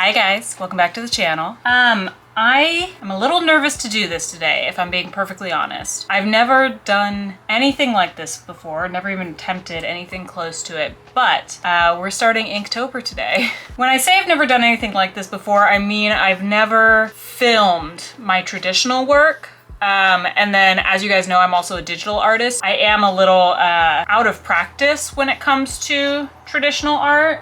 Hi guys, welcome back to the channel. I am a little nervous to do this today, if I'm being perfectly honest. I've never done anything like this before, never even attempted anything close to it, but we're starting Inktober today. When I say I've never done anything like this before, I mean I've never filmed my traditional work. And then, as you guys know, I'm also a digital artist. I am a little out of practice when it comes to traditional art,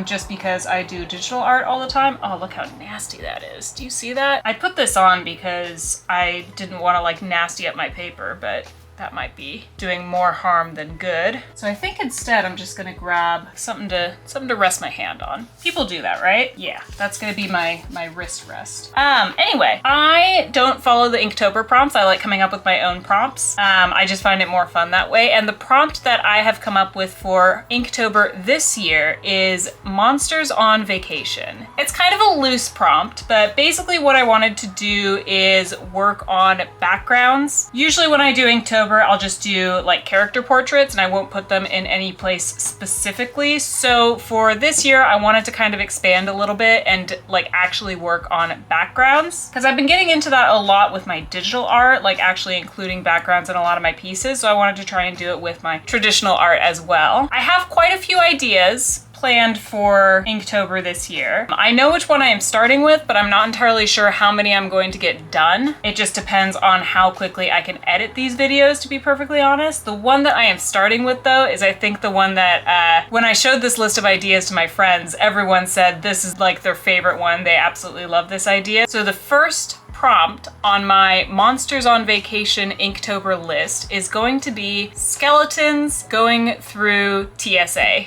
just because I do digital art all the time. Oh, look how nasty that is. Do you see that? I put this on because I didn't want to like nasty up my paper, but that might be doing more harm than good. So I think instead I'm just gonna grab something to rest my hand on. People do that, right? Yeah, that's gonna be my wrist rest. Anyway, I don't follow the Inktober prompts. I like coming up with my own prompts. I just find it more fun that way. And the prompt that I have come up with for Inktober this year is monsters on vacation. It's kind of a loose prompt, but basically what I wanted to do is work on backgrounds. Usually when I do Inktober, I'll just do like character portraits and I won't put them in any place specifically. So for this year, I wanted to kind of expand a little bit and like actually work on backgrounds, because I've been getting into that a lot with my digital art, like actually including backgrounds in a lot of my pieces. So I wanted to try and do it with my traditional art as well. I have quite a few ideas planned for Inktober this year. I know which one I am starting with, but I'm not entirely sure how many I'm going to get done. It just depends on how quickly I can edit these videos, to be perfectly honest. The one that I am starting with though is I think the one that when I showed this list of ideas to my friends, everyone said this is like their favorite one. They absolutely love this idea. So the first prompt on my Monsters on Vacation Inktober list is going to be skeletons going through TSA.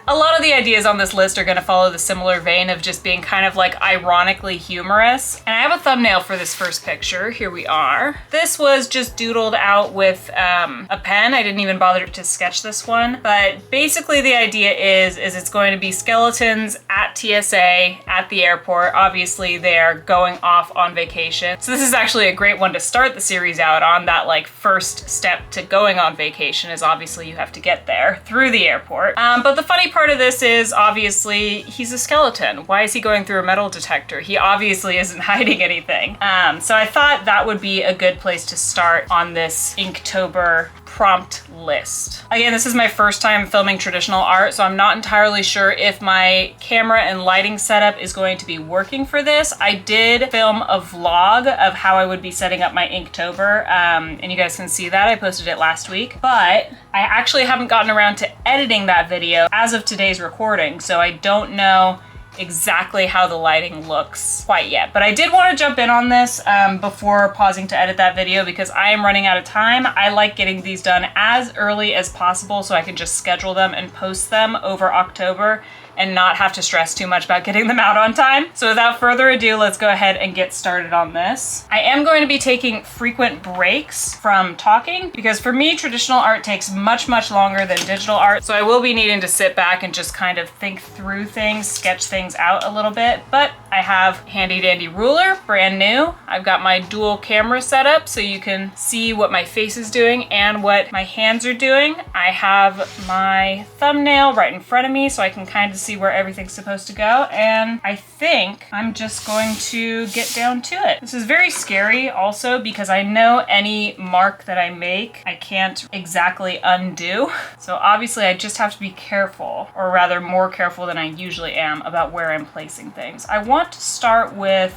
A lot of the ideas on this list are going to follow the similar vein of just being kind of like ironically humorous. And I have a thumbnail for this first picture. Here we are. This was just doodled out with a pen. I didn't even bother to sketch this one. But basically the idea is it's going to be skeletons at TSA at the airport. Obviously they are going off on vacation. So this is actually a great one to start the series out on. That like first step to going on vacation is obviously you have to get there through the airport. But the funny part of this is obviously he's a skeleton. Why is he going through a metal detector? He obviously isn't hiding anything. So I thought that would be a good place to start on this Inktober prompt list. Again, this is my first time filming traditional art, so I'm not entirely sure if my camera and lighting setup is going to be working for this. I did film a vlog of how I would be setting up my Inktober, and you guys can see that. I posted it last week, but I actually haven't gotten around to editing that video as of today's recording, so I don't know exactly how the lighting looks quite yet. But I did want to jump in on this before pausing to edit that video because I am running out of time. I like getting these done as early as possible so I can just schedule them and post them over October and not have to stress too much about getting them out on time. So without further ado, let's go ahead and get started on this. I am going to be taking frequent breaks from talking because for me, traditional art takes much, much longer than digital art. So I will be needing to sit back and just kind of think through things, sketch things out a little bit. But I have handy dandy ruler, brand new. I've got my dual camera set up so you can see what my face is doing and what my hands are doing. I have my thumbnail right in front of me so I can kind of see where everything's supposed to go, and I think I'm just going to get down to it. This is very scary also because I know any mark that I make I can't exactly undo, so obviously I just have to be careful, or rather more careful than I usually am, about where I'm placing things. I want to start with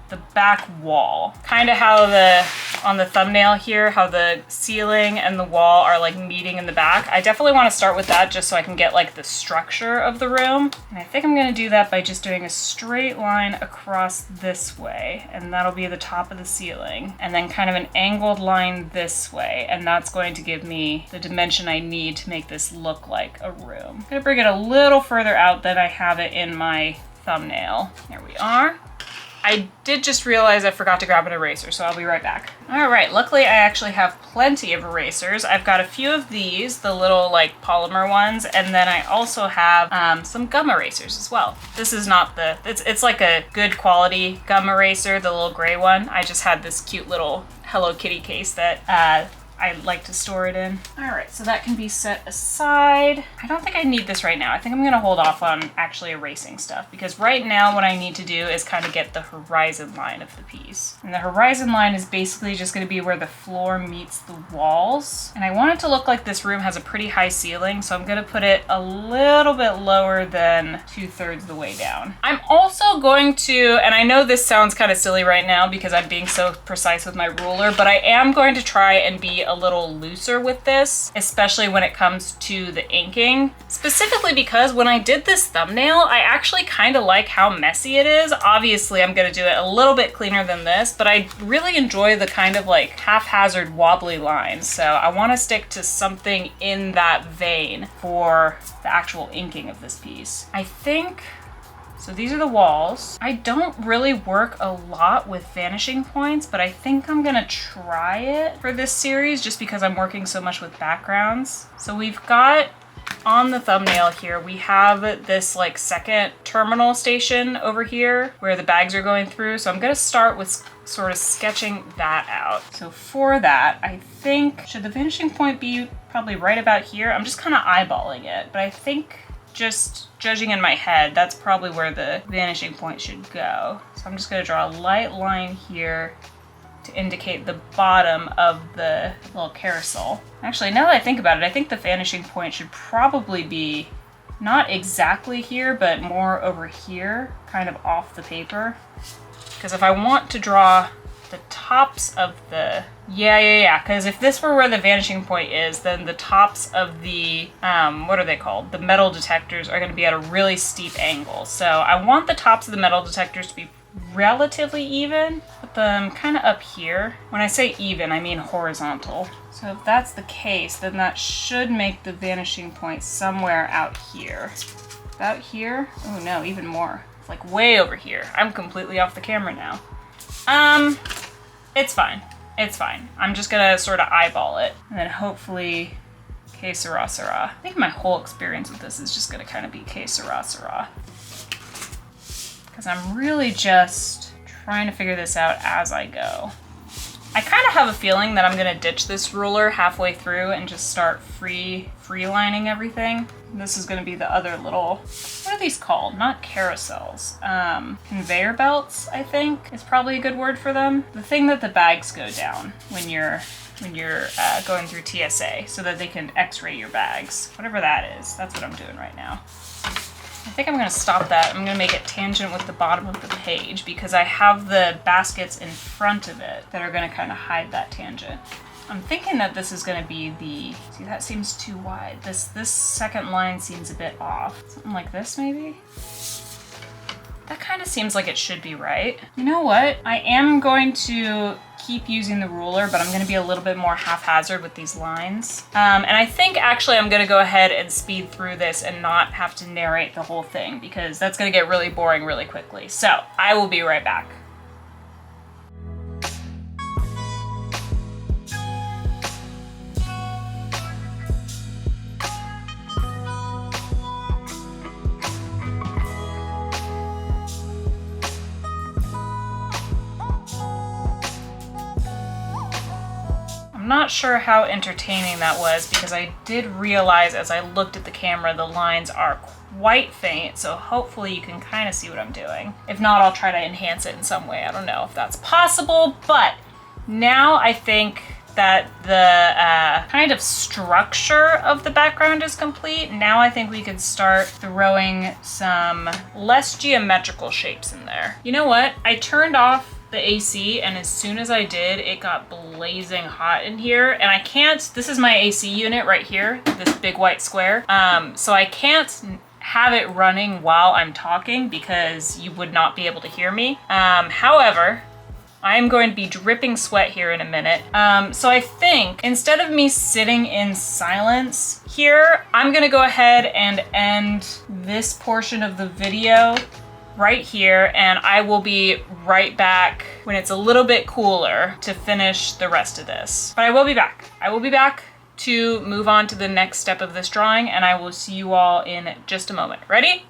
the back wall. Kind of how on the thumbnail here, how the ceiling and the wall are like meeting in the back. I definitely want to start with that just so I can get like the structure of the room. And I think I'm going to do that by just doing a straight line across this way, and that'll be the top of the ceiling. And then kind of an angled line this way, and that's going to give me the dimension I need to make this look like a room. I'm going to bring it a little further out than I have it in my thumbnail. There we are. I did just realize I forgot to grab an eraser, so I'll be right back. All right, luckily I actually have plenty of erasers. I've got a few of these, the little like polymer ones, and then I also have some gum erasers as well. This is not the, it's like a good quality gum eraser, the little gray one. I just had this cute little Hello Kitty case that I like to store it in. All right, so that can be set aside. I don't think I need this right now. I think I'm gonna hold off on actually erasing stuff because right now what I need to do is kind of get the horizon line of the piece. And the horizon line is basically just gonna be where the floor meets the walls. And I want it to look like this room has a pretty high ceiling, so I'm gonna put it a little bit lower than 2/3 the way down. I'm also going to, and I know this sounds kind of silly right now because I'm being so precise with my ruler, but I am going to try and be a little looser with this, especially when it comes to the inking. Specifically because when I did this thumbnail, I actually kind of like how messy it is. Obviously, I'm gonna do it a little bit cleaner than this, but I really enjoy the kind of like haphazard wobbly lines. So I want to stick to something in that vein for the actual inking of this piece. I think, so these are the walls. I don't really work a lot with vanishing points, but I think I'm gonna try it for this series just because I'm working so much with backgrounds. So we've got on the thumbnail here, we have this like second terminal station over here where the bags are going through. So I'm gonna start with sort of sketching that out. So for that, I think, should the vanishing point be probably right about here? I'm just kind of eyeballing it, but I think just judging in my head, that's probably where the vanishing point should go. So I'm just gonna draw a light line here to indicate the bottom of the little carousel. Actually, now that I think about it, I think the vanishing point should probably be not exactly here, but more over here, kind of off the paper. Because if I want to draw the tops of the, because if this were where the vanishing point is, then the tops of the, what are they called? The metal detectors are gonna be at a really steep angle. So I want the tops of the metal detectors to be relatively even, put them kind of up here. When I say even, I mean horizontal. So if that's the case, then that should make the vanishing point somewhere out here. About here? Oh no, even more. It's like way over here. I'm completely off the camera now. It's fine. It's fine. I'm just gonna sort of eyeball it and then hopefully que sera, sera. I think my whole experience with this is just gonna kind of be que sera, sera. Because I'm really just trying to figure this out as I go. I kind of have a feeling that I'm gonna ditch this ruler halfway through and just start free-lining everything. This is gonna be the other little, what are these called? Not carousels. Conveyor belts, I think, is probably a good word for them. The thing that the bags go down when you're going through TSA so that they can x-ray your bags. Whatever that is, that's what I'm doing right now. I think I'm gonna stop that. I'm gonna make it tangent with the bottom of the page because I have the baskets in front of it that are gonna kind of hide that tangent. I'm thinking that this is gonna be the, see that seems too wide. This second line seems a bit off. Something like this maybe? That kind of seems like it should be right. You know what? I am going to keep using the ruler, but I'm gonna be a little bit more haphazard with these lines. And I think actually I'm gonna go ahead and speed through this and not have to narrate the whole thing because that's gonna get really boring really quickly. So I will be right back. I'm not sure how entertaining that was because I did realize as I looked at the camera the lines are quite faint, so hopefully you can kind of see what I'm doing. If not, I'll try to enhance it in some way. I don't know if that's possible, but now I think that the kind of structure of the background is complete. Now I think we can start throwing some less geometrical shapes in there. You know what? I turned off the AC and as soon as I did, it got blazing hot in here and I can't, this is my AC unit right here, this big white square. So I can't have it running while I'm talking because you would not be able to hear me. However, I am going to be dripping sweat here in a minute. So I think instead of me sitting in silence here, I'm gonna go ahead and end this portion of the video right here, and I will be right back when it's a little bit cooler to finish the rest of this. But I will be back. I will be back to move on to the next step of this drawing, and I will see you all in just a moment. Ready?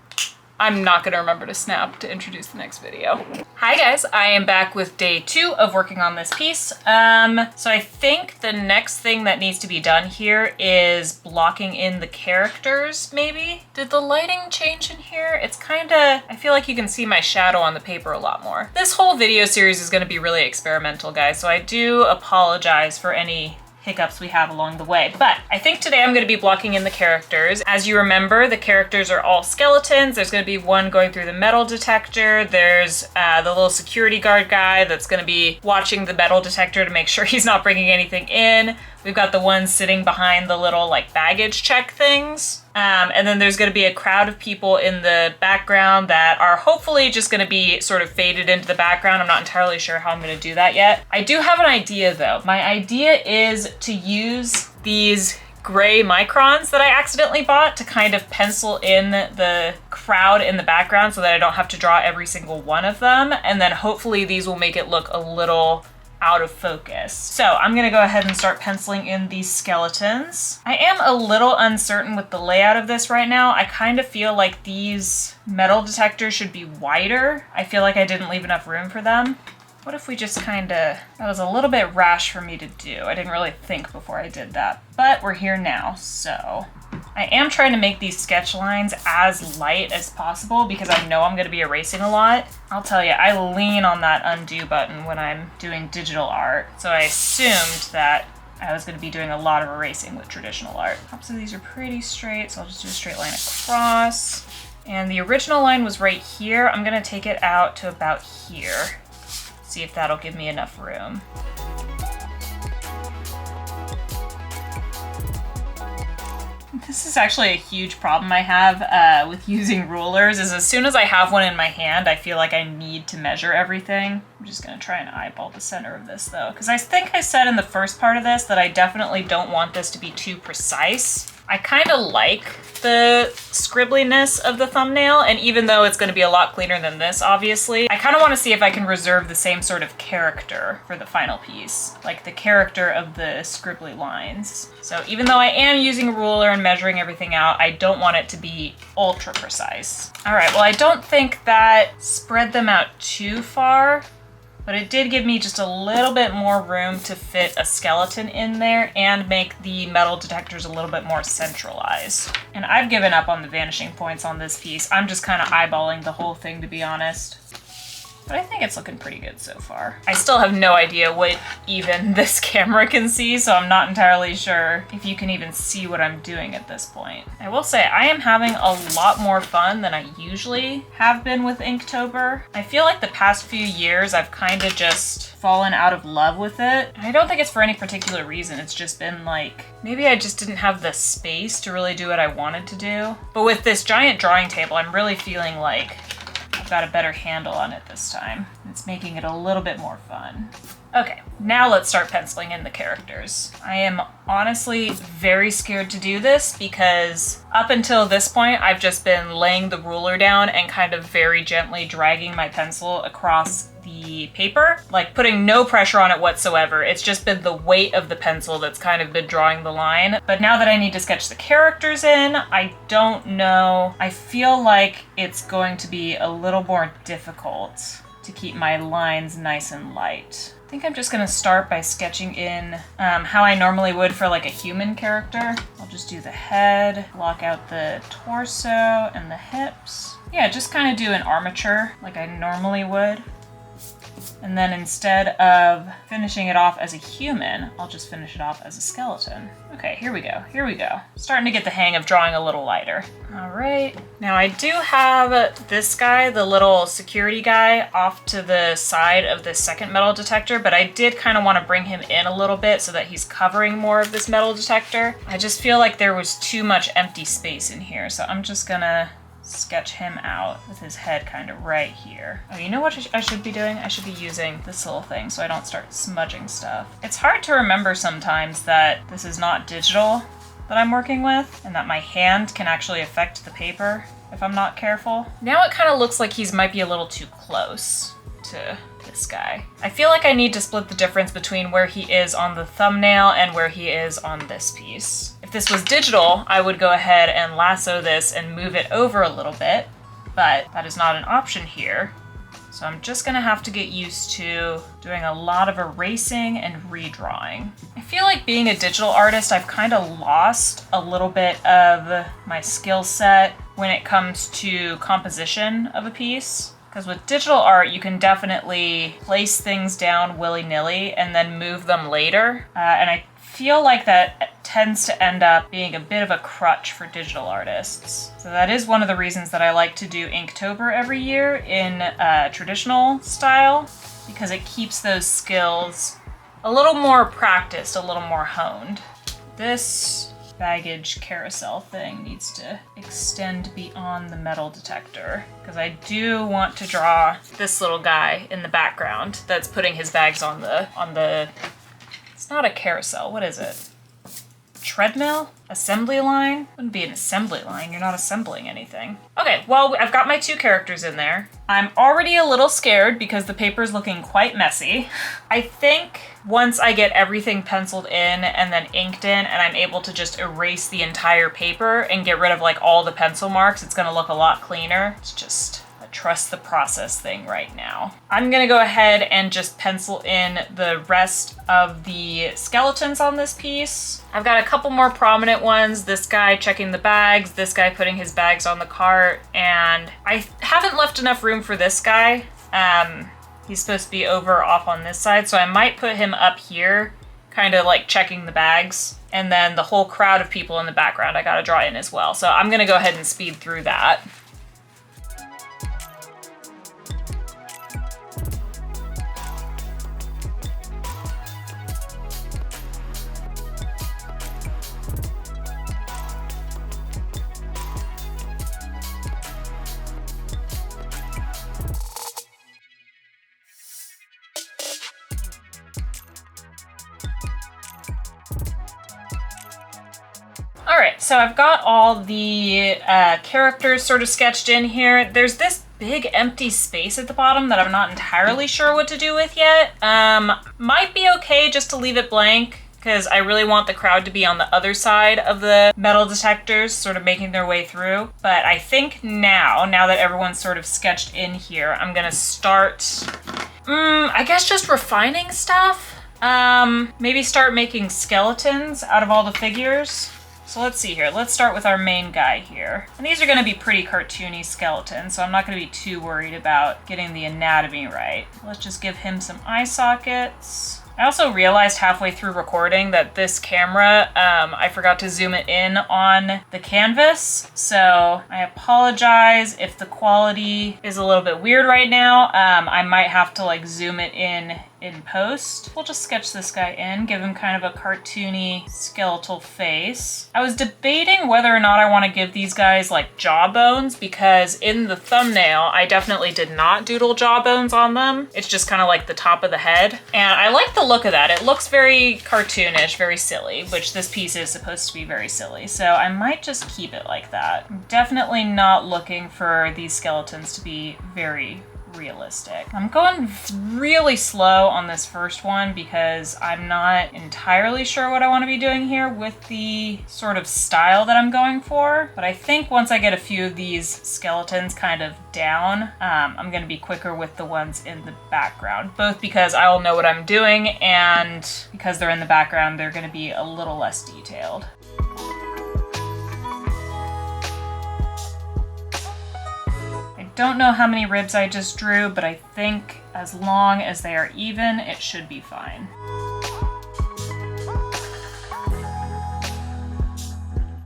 I'm not gonna remember to snap to introduce the next video. Hi guys, I am back with day 2 of working on this piece. So I think the next thing that needs to be done here is blocking in the characters, maybe? Did the lighting change in here? It's kinda, I feel like you can see my shadow on the paper a lot more. This whole video series is gonna be really experimental, guys, so I do apologize for any hiccups we have along the way. But I think today I'm gonna be blocking in the characters. As you remember, the characters are all skeletons. There's gonna be one going through the metal detector. There's the little security guard guy that's gonna be watching the metal detector to make sure he's not bringing anything in. We've got the one sitting behind the little like baggage check things. And then there's gonna be a crowd of people in the background that are hopefully just gonna be sort of faded into the background. I'm not entirely sure how I'm gonna do that yet. I do have an idea though. My idea is to use these gray microns that I accidentally bought to kind of pencil in the crowd in the background so that I don't have to draw every single one of them. And then hopefully these will make it look a little out of focus. So I'm gonna go ahead and start penciling in these skeletons. I am a little uncertain with the layout of this right now. I kind of feel like these metal detectors should be wider. I feel like I didn't leave enough room for them. What if we just that was a little bit rash for me to do. I didn't really think before I did that, but we're here now, so. I am trying to make these sketch lines as light as possible because I know I'm gonna be erasing a lot. I'll tell you, I lean on that undo button when I'm doing digital art, so I assumed that I was gonna be doing a lot of erasing with traditional art. Tops of these are pretty straight, so I'll just do a straight line across. And the original line was right here. I'm gonna take it out to about here. See if that'll give me enough room. This is actually a huge problem I have with using rulers, is as soon as I have one in my hand, I feel like I need to measure everything. I'm just gonna try and eyeball the center of this though, because I think I said in the first part of this that I definitely don't want this to be too precise. I kind of like the scribbliness of the thumbnail, and even though it's going to be a lot cleaner than this, obviously, I kind of want to see if I can reserve the same sort of character for the final piece, like the character of the scribbly lines. So even though I am using a ruler and measuring everything out, I don't want it to be ultra precise. All right, well, I don't think that spread them out too far, but it did give me just a little bit more room to fit a skeleton in there and make the metal detectors a little bit more centralized. And I've given up on the vanishing points on this piece. I'm just kind of eyeballing the whole thing, to be honest. But I think it's looking pretty good so far. I still have no idea what even this camera can see, so I'm not entirely sure if you can even see what I'm doing at this point. I will say I am having a lot more fun than I usually have been with Inktober. I feel like the past few years I've kind of just fallen out of love with it. I don't think it's for any particular reason. It's just been like, maybe I just didn't have the space to really do what I wanted to do. But with this giant drawing table, I'm really feeling like I've got a better handle on it this time. It's making it a little bit more fun. Okay, now let's start penciling in the characters. I am honestly very scared to do this because up until this point, I've just been laying the ruler down and kind of very gently dragging my pencil across the paper, like putting no pressure on it whatsoever. It's just been the weight of the pencil that's kind of been drawing the line. But now that I need to sketch the characters in, I don't know. I feel like it's going to be a little more difficult to keep my lines nice and light. I think I'm just gonna start by sketching in how I normally would for like a human character. I'll just do the head, block out the torso and the hips. Yeah, just kind of do an armature like I normally would. And then instead of finishing it off as a human, I'll just finish it off as a skeleton. Okay, here we go, here we go. Starting to get the hang of drawing a little lighter. All right, now I do have this guy, the little security guy, off to the side of the second metal detector, but I did kind of want to bring him in a little bit so that he's covering more of this metal detector. I just feel like there was too much empty space in here, so I'm just gonna sketch him out with his head kind of right here. Oh, you know what I should be doing? I should be using this little thing so I don't start smudging stuff. It's hard to remember sometimes that this is not digital that I'm working with and that my hand can actually affect the paper if I'm not careful. Now it kind of looks like he's might be a little too close to this guy. I feel like I need to split the difference between where he is on the thumbnail and where he is on this piece. If this was digital, I would go ahead and lasso this and move it over a little bit. but that is not an option here. So I'm just gonna have to get used to doing a lot of erasing and redrawing. I feel like being a digital artist, I've kind of lost a little bit of my skill set when it comes to composition of a piece. Because with digital art, you can definitely place things down willy-nilly and then move them later. And I feel like that tends to end up being a bit of a crutch for digital artists. So that is one of the reasons that I like to do Inktober every year in traditional style, because it keeps those skills a little more practiced, a little more honed. This baggage carousel thing needs to extend beyond the metal detector, because I do want to draw this little guy in the background that's putting his bags on the it's not a carousel, what is it? Treadmill? Assembly line? Wouldn't be an assembly line, you're not assembling anything. Okay, well, I've got my two characters in there. I'm already a little scared because the paper's looking quite messy. I think once I get everything penciled in and then inked in and I'm able to just erase the entire paper and get rid of like all the pencil marks, it's gonna look a lot cleaner. It's just a trust the process thing right now. I'm gonna go ahead and just pencil in the rest of the skeletons on this piece. I've got a couple more prominent ones. This guy checking the bags, this guy putting his bags on the cart, and I haven't left enough room for this guy. He's supposed to be over off on this side, so I might put him up here, kind of like checking the bags. And then the whole crowd of people in the background I gotta draw in as well. So I'm gonna go ahead and speed through that. All right, so I've got all the characters sort of sketched in here. There's this big empty space at the bottom that I'm not entirely sure what to do with yet. Might be okay just to leave it blank, because I really want the crowd to be on the other side of the metal detectors, sort of making their way through. But I think now that everyone's sort of sketched in here, I'm gonna start, I guess just refining stuff. Maybe start making skeletons out of all the figures. So let's see here. Let's start with our main guy here. And these are going to be pretty cartoony skeletons, so I'm not going to be too worried about getting the anatomy right. Let's just give him some eye sockets. I also realized halfway through recording that this camera, I forgot to zoom it in on the canvas. So I apologize if the quality is a little bit weird right now. I might have to like zoom it in post. We'll just sketch this guy in, give him kind of a cartoony skeletal face. I was debating whether or not I want to give these guys like jawbones, because in the thumbnail, I definitely did not doodle jawbones on them. It's just kind of like the top of the head. And I like the look of that. It looks very cartoonish, very silly, which this piece is supposed to be very silly. So I might just keep it like that. I'm definitely not looking for these skeletons to be very realistic. I'm going really slow on this first one because I'm not entirely sure what I want to be doing here with the sort of style that I'm going for. But I think once I get a few of these skeletons kind of down, I'm going to be quicker with the ones in the background, both because I will know what I'm doing and because they're in the background, they're going to be a little less detailed. Don't know how many ribs I just drew, but I think as long as they are even, it should be fine.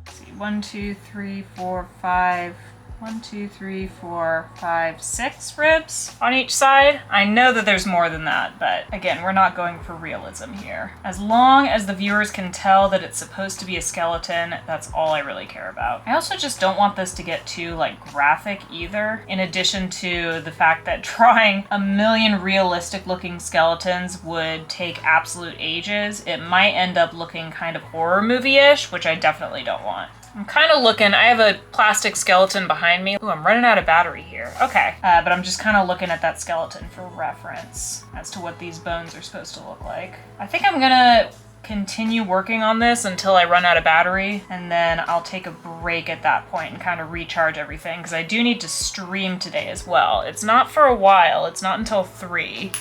Let's see, 1, 2, 3, 4, 5. 1, 2, 3, 4, 5, 6 ribs on each side. I know that there's more than that, but again, we're not going for realism here. As long as the viewers can tell that it's supposed to be a skeleton, that's all I really care about. I also just don't want this to get too like graphic either, in addition to the fact that drawing a million realistic looking skeletons would take absolute ages. It might end up looking kind of horror movie-ish, which I definitely don't want. I'm kind of looking, I have a plastic skeleton behind me. Ooh, I'm running out of battery here. Okay, but I'm just kind of looking at that skeleton for reference as to what these bones are supposed to look like. I think I'm gonna continue working on this until I run out of battery, and then I'll take a break at that point and kind of recharge everything, because I do need to stream today as well. It's not for a while, it's not until 3,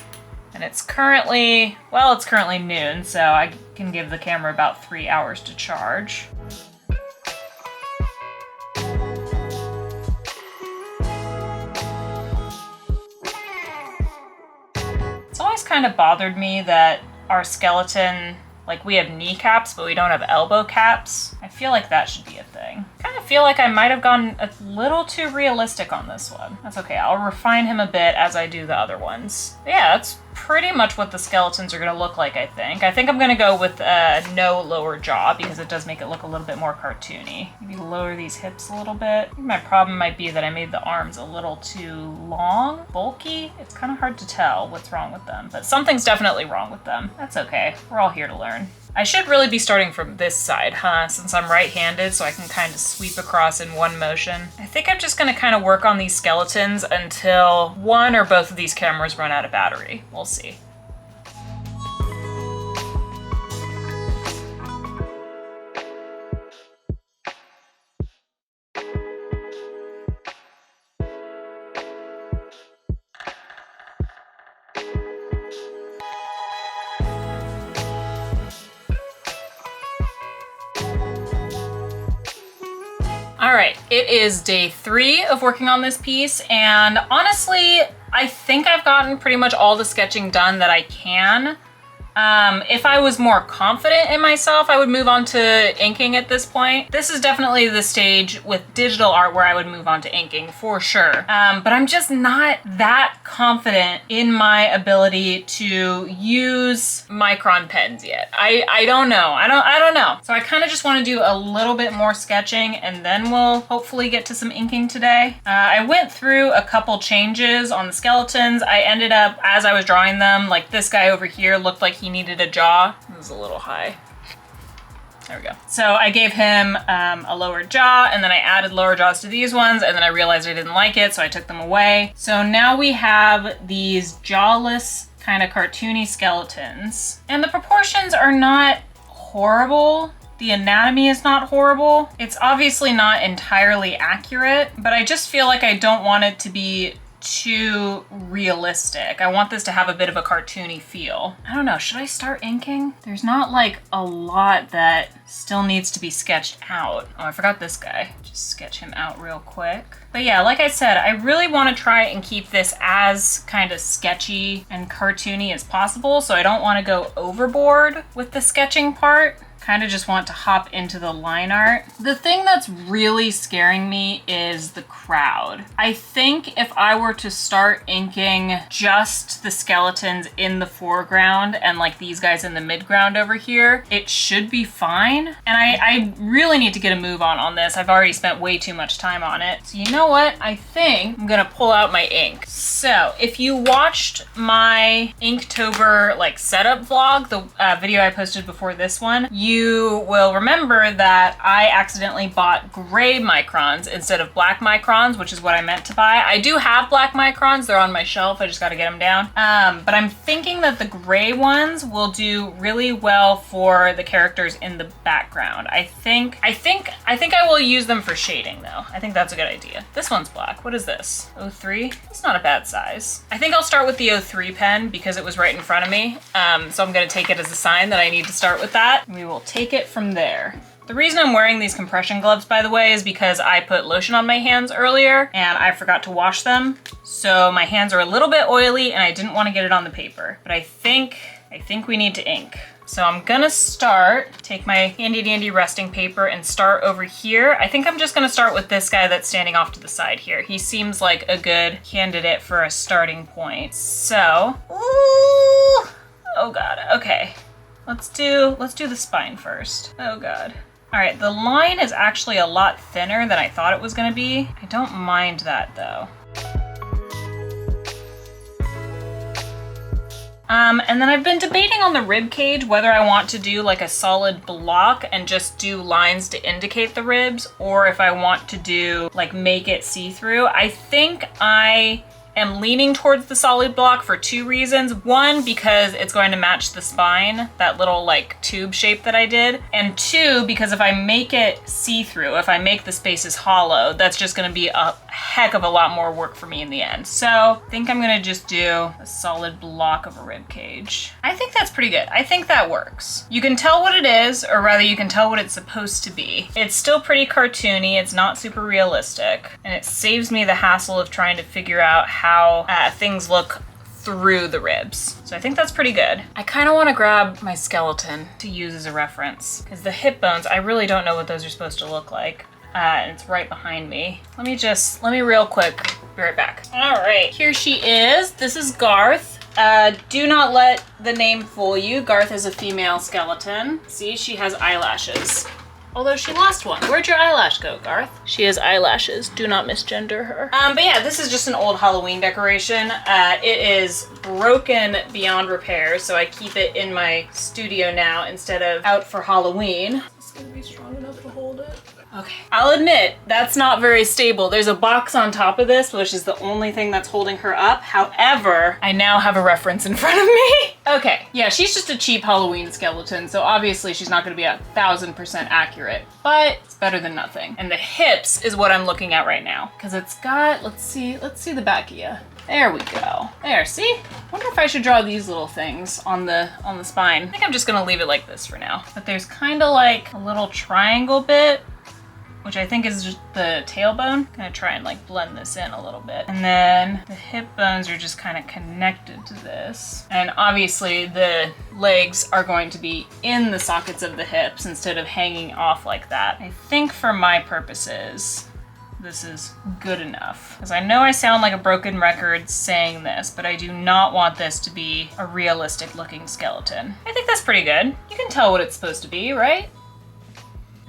and it's currently noon, so I can give the camera about 3 hours to charge. It's always kind of bothered me that our skeleton, like, we have kneecaps, but we don't have elbow caps. I feel like that should be a thing. I kind of feel like I might have gone a little too realistic on this one. That's okay, I'll refine him a bit as I do the other ones. But yeah, that's pretty much what the skeletons are gonna look like, I think. I think I'm gonna go with no lower jaw, because it does make it look a little bit more cartoony. Maybe lower these hips a little bit. My problem might be that I made the arms a little too long, bulky. It's kind of hard to tell what's wrong with them, but something's definitely wrong with them. That's okay, we're all here to learn. I should really be starting from this side, huh? Since I'm right-handed, so I can kind of sweep across in one motion. I think I'm just gonna kind of work on these skeletons until one or both of these cameras run out of battery. We'll see. All right, it is day 3 of working on this piece, and honestly, I think I've gotten pretty much all the sketching done that I can. If I was more confident in myself, I would move on to inking at this point. This is definitely the stage with digital art where I would move on to inking for sure. But I'm just not that confident in my ability to use micron pens yet. I don't know. I don't know. So I kind of just want to do a little bit more sketching, and then we'll hopefully get to some inking today. I went through a couple changes on the skeletons. I ended up, as I was drawing them, like this guy over here looked like he needed a jaw. It was a little high. There we go. So I gave him a lower jaw, and then I added lower jaws to these ones, and then I realized I didn't like it, so I took them away. So now we have these jawless, kind of cartoony skeletons. And the proportions are not horrible. The anatomy is not horrible. It's obviously not entirely accurate, but I just feel like I don't want it to be too realistic. I want this to have a bit of a cartoony feel. I don't know, should I start inking? There's not like a lot that still needs to be sketched out. Oh, I forgot this guy. Just sketch him out real quick. But yeah, like I said, I really want to try and keep this as kind of sketchy and cartoony as possible, so I don't want to go overboard with the sketching part. Kind of just want to hop into the line art. The thing that's really scaring me is the crowd. I think if I were to start inking just the skeletons in the foreground and like these guys in the midground over here, it should be fine. And I really need to get a move on this. I've already spent way too much time on it. So you know what? I think I'm gonna pull out my ink. So if you watched my Inktober like setup vlog, the video I posted before this one, you will remember that I accidentally bought gray microns instead of black microns, which is what I meant to buy. I do have black microns, they're on my shelf, I just gotta get them down. But I'm thinking that the gray ones will do really well for the characters in the background. I think I will use them for shading though. I think that's a good idea. This one's black, what is this? 03? It's not a bad size. I think I'll start with the 03 pen because it was right in front of me. So I'm gonna take it as a sign that I need to start with that. We will take it from there. The reason I'm wearing these compression gloves, by the way, is because I put lotion on my hands earlier and I forgot to wash them. So my hands are a little bit oily and I didn't want to get it on the paper, but I think we need to ink. So I'm gonna take my handy dandy resting paper and start over here. I think I'm just gonna start with this guy that's standing off to the side here. He seems like a good candidate for a starting point. So, ooh, oh God, okay. Let's do the spine first. Oh God. All right, the line is actually a lot thinner than I thought it was gonna be. I don't mind that though. And then I've been debating on the rib cage whether I want to do like a solid block and just do lines to indicate the ribs, or if I want to do like make it see-through. I think I am leaning towards the solid block for two reasons. One, because it's going to match the spine, that little like tube shape that I did. And two, because if I make it see-through, if I make the spaces hollow, that's just gonna be a heck of a lot more work for me in the end. So I think I'm gonna just do a solid block of a rib cage. I think that's pretty good. I think that works. You can tell what it is, or rather you can tell what it's supposed to be. It's still pretty cartoony, it's not super realistic, and it saves me the hassle of trying to figure out how things look through the ribs. So I think that's pretty good. I kind of want to grab my skeleton to use as a reference, because the hip bones, I really don't know what those are supposed to look like. And it's right behind me. Let me real quick, be right back. All right, here she is. This is Garth. Do not let the name fool you. Garth is a female skeleton. See, she has eyelashes. Although she lost one. Where'd your eyelash go, Garth? She has eyelashes. Do not misgender her. But yeah, this is just an old Halloween decoration. It is broken beyond repair, so I keep it in my studio now instead of out for Halloween. Is this gonna be strong enough to hold it? Okay. I'll admit, that's not very stable. There's a box on top of this, which is the only thing that's holding her up. However, I now have a reference in front of me. Okay, yeah, she's just a cheap Halloween skeleton, so obviously she's not gonna be 1000% accurate, but it's better than nothing. And the hips is what I'm looking at right now, because it's got, let's see the back of you. There we go. There, see? Wonder if I should draw these little things on the spine. I think I'm just gonna leave it like this for now. But there's kind of like a little triangle bit, which I think is just the tailbone. Gonna try and like blend this in a little bit. And then the hip bones are just kind of connected to this. And obviously the legs are going to be in the sockets of the hips instead of hanging off like that. I think for my purposes, this is good enough. Because I know I sound like a broken record saying this, but I do not want this to be a realistic looking skeleton. I think that's pretty good. You can tell what it's supposed to be, right?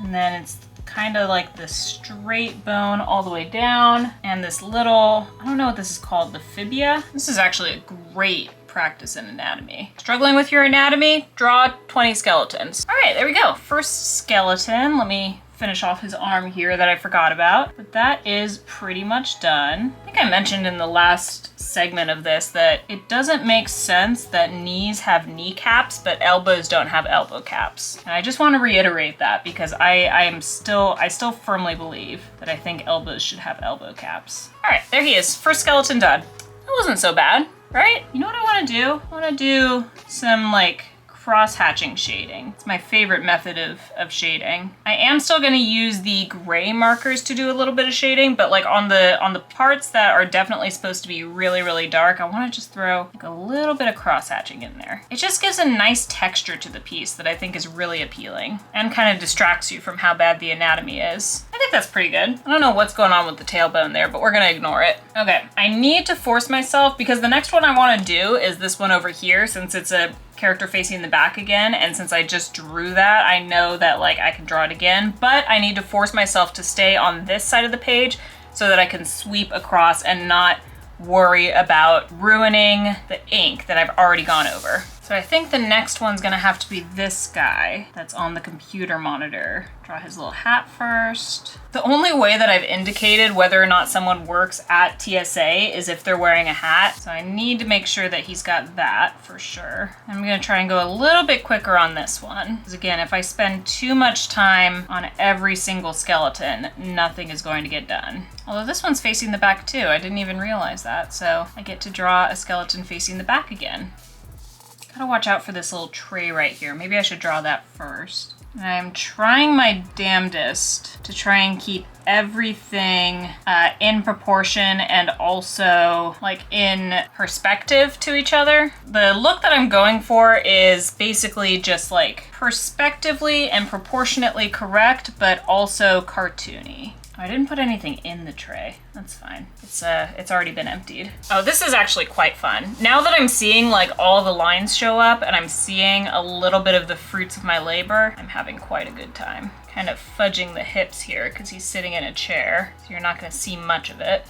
And then it's kind of like the straight bone all the way down, and this little, I don't know what this is called, the fibia. This is actually a great practice in anatomy. Struggling with your anatomy? Draw 20 skeletons. All right, there we go. First skeleton. Let me finish off his arm here that I forgot about, but that is pretty much done. I think I mentioned in the last segment of this that it doesn't make sense that knees have kneecaps, but elbows don't have elbow caps. And I just want to reiterate that because I still firmly believe that I think elbows should have elbow caps. All right, there he is. First skeleton done. That wasn't so bad, right? You know what I want to do? I want to do some like cross-hatching shading. It's my favorite method of shading. I am still going to use the gray markers to do a little bit of shading, but like on the parts that are definitely supposed to be really, really dark, I want to just throw like a little bit of cross-hatching in there. It just gives a nice texture to the piece that I think is really appealing and kind of distracts you from how bad the anatomy is. I think that's pretty good. I don't know what's going on with the tailbone there, but we're going to ignore it. Okay, I need to force myself because the next one I want to do is this one over here, since it's a character facing the back again, and since I just drew that, I know that like I can draw it again, but I need to force myself to stay on this side of the page so that I can sweep across and not worry about ruining the ink that I've already gone over. So I think the next one's gonna have to be this guy that's on the computer monitor. Draw his little hat first. The only way that I've indicated whether or not someone works at TSA is if they're wearing a hat. So I need to make sure that he's got that for sure. I'm gonna try and go a little bit quicker on this one. Because again, if I spend too much time on every single skeleton, nothing is going to get done. Although this one's facing the back too. I didn't even realize that. So I get to draw a skeleton facing the back again. Gotta watch out for this little tray right here. Maybe I should draw that first. And I'm trying my damnedest to try and keep everything in proportion and also like in perspective to each other. The look that I'm going for is basically just like perspectively and proportionately correct, but also cartoony. I didn't put anything in the tray. That's fine. It's already been emptied. Oh, this is actually quite fun. Now that I'm seeing like all the lines show up and I'm seeing a little bit of the fruits of my labor, I'm having quite a good time. Kind of fudging the hips here because he's sitting in a chair, so you're not gonna see much of it.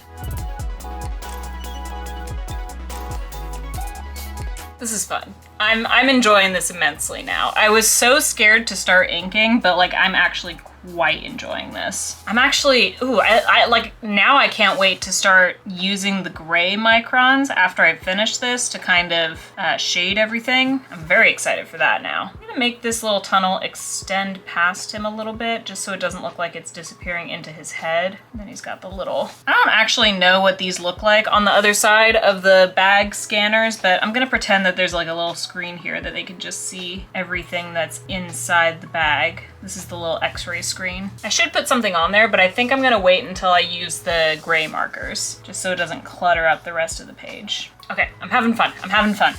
This is fun. I'm enjoying this immensely now. I was so scared to start inking, but like I'm actually quite enjoying this. I'm actually, I like, now I can't wait to start using the gray microns after I finish this to kind of shade everything. I'm very excited for that now. I'm gonna make this little tunnel extend past him a little bit just so it doesn't look like it's disappearing into his head. And then he's got the little, I don't actually know what these look like on the other side of the bag scanners, but I'm gonna pretend that there's like a little screen here that they can just see everything that's inside the bag. This is the little x-ray screen. I should put something on there, but I think I'm gonna wait until I use the gray markers, just so it doesn't clutter up the rest of the page. Okay, I'm having fun, I'm having fun.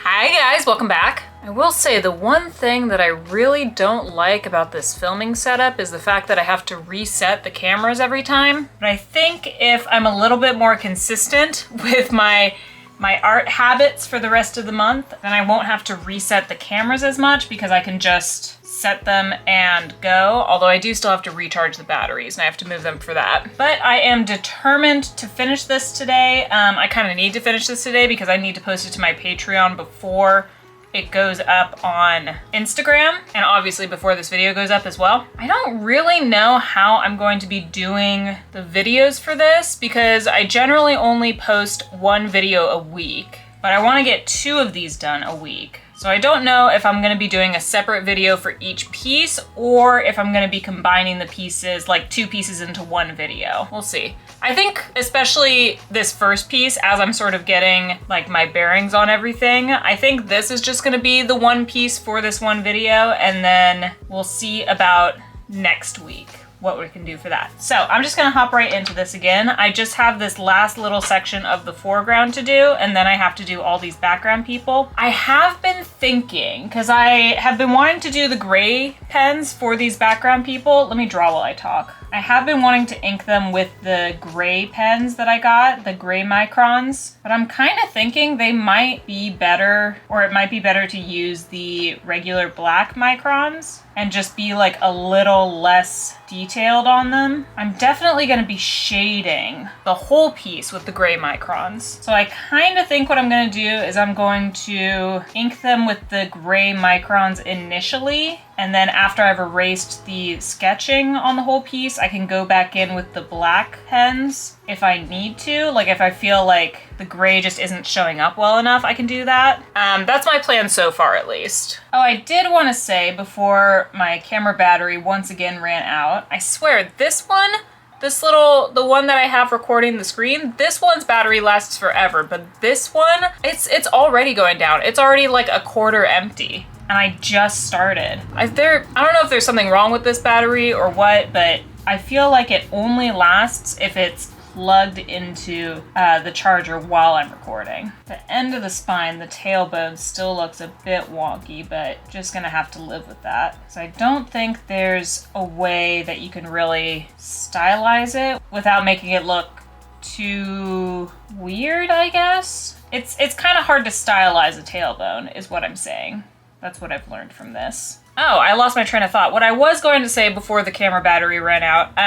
Hi guys, welcome back. I will say the one thing that I really don't like about this filming setup is the fact that I have to reset the cameras every time. But I think if I'm a little bit more consistent with my art habits for the rest of the month, then I won't have to reset the cameras as much because I can just set them and go, although I do still have to recharge the batteries and I have to move them for that. But I am determined to finish this today. I kind of need to finish this today because I need to post it to my Patreon before it goes up on Instagram, and obviously before this video goes up as well. I don't really know how I'm going to be doing the videos for this because I generally only post one video a week, but I want to get 2 of these done a week. So I don't know if I'm gonna be doing a separate video for each piece or if I'm gonna be combining the pieces, like 2 pieces into one video. We'll see. I think especially this first piece, as I'm sort of getting like my bearings on everything, I think this is just gonna be the one piece for this one video, and then we'll see about next week what we can do for that. So I'm just gonna hop right into this again. I just have this last little section of the foreground to do, and then I have to do all these background people. I have been thinking, because I have been wanting to do the gray pens for these background people. Let me draw while I talk. I have been wanting to ink them with the gray pens that I got, the gray microns, but I'm kind of thinking they might be better, or it might be better to use the regular black microns and just be like a little less detailed on them. I'm definitely gonna be shading the whole piece with the gray microns. So I kind of think what I'm gonna do is I'm going to ink them with the gray microns initially, and then after I've erased the sketching on the whole piece, I can go back in with the black pens if I need to. Like if I feel like the gray just isn't showing up well enough, I can do that. That's my plan so far, at least. Oh, I did want to say before my camera battery once again ran out, I swear this one, the one that I have recording the screen, this one's battery lasts forever, but this one, it's already going down. It's already like a quarter empty. And I just started. I don't know if there's something wrong with this battery or what, but I feel like it only lasts if it's plugged into the charger while I'm recording. The end of the spine, the tailbone, still looks a bit wonky, but just gonna have to live with that. So I don't think there's a way that you can really stylize it without making it look too weird, I guess. It's kind of hard to stylize a tailbone, is what I'm saying. That's what I've learned from this. Oh, I lost my train of thought. What I was going to say before the camera battery ran out,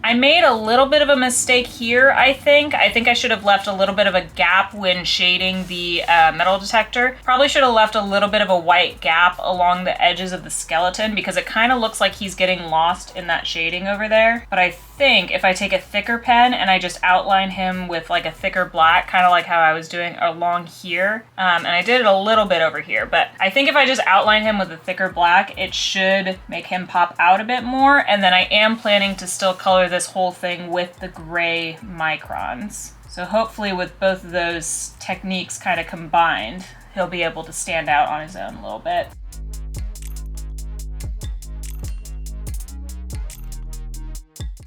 I made a little bit of a mistake here, I think. I think I should have left a little bit of a gap when shading the metal detector. Probably should have left a little bit of a white gap along the edges of the skeleton because it kind of looks like he's getting lost in that shading over there. But I think if I take a thicker pen and I just outline him with like a thicker black, kind of like how I was doing along here, and I did it a little bit over here, but I think if I just outline him with a thicker black, it should make him pop out a bit more. And then I am planning to still color this whole thing with the gray microns. So hopefully with both of those techniques kind of combined, he'll be able to stand out on his own a little bit.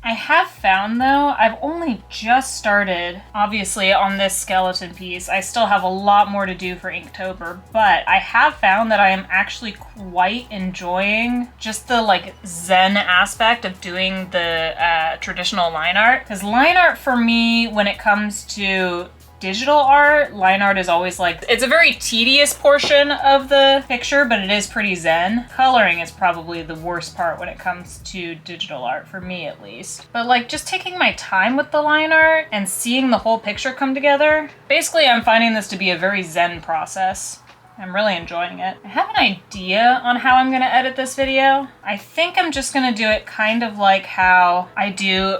I have found though, I've only just started, obviously, on this skeleton piece. I still have a lot more to do for Inktober, but I have found that I am actually quite enjoying just the like zen aspect of doing the traditional line art. Because line art for me, when it comes to digital art, line art is always like, it's a very tedious portion of the picture, but it is pretty zen. Coloring is probably the worst part when it comes to digital art, for me at least. But like just taking my time with the line art and seeing the whole picture come together, basically I'm finding this to be a very zen process. I'm really enjoying it. I have an idea on how I'm gonna edit this video. I think I'm just gonna do it kind of like how I do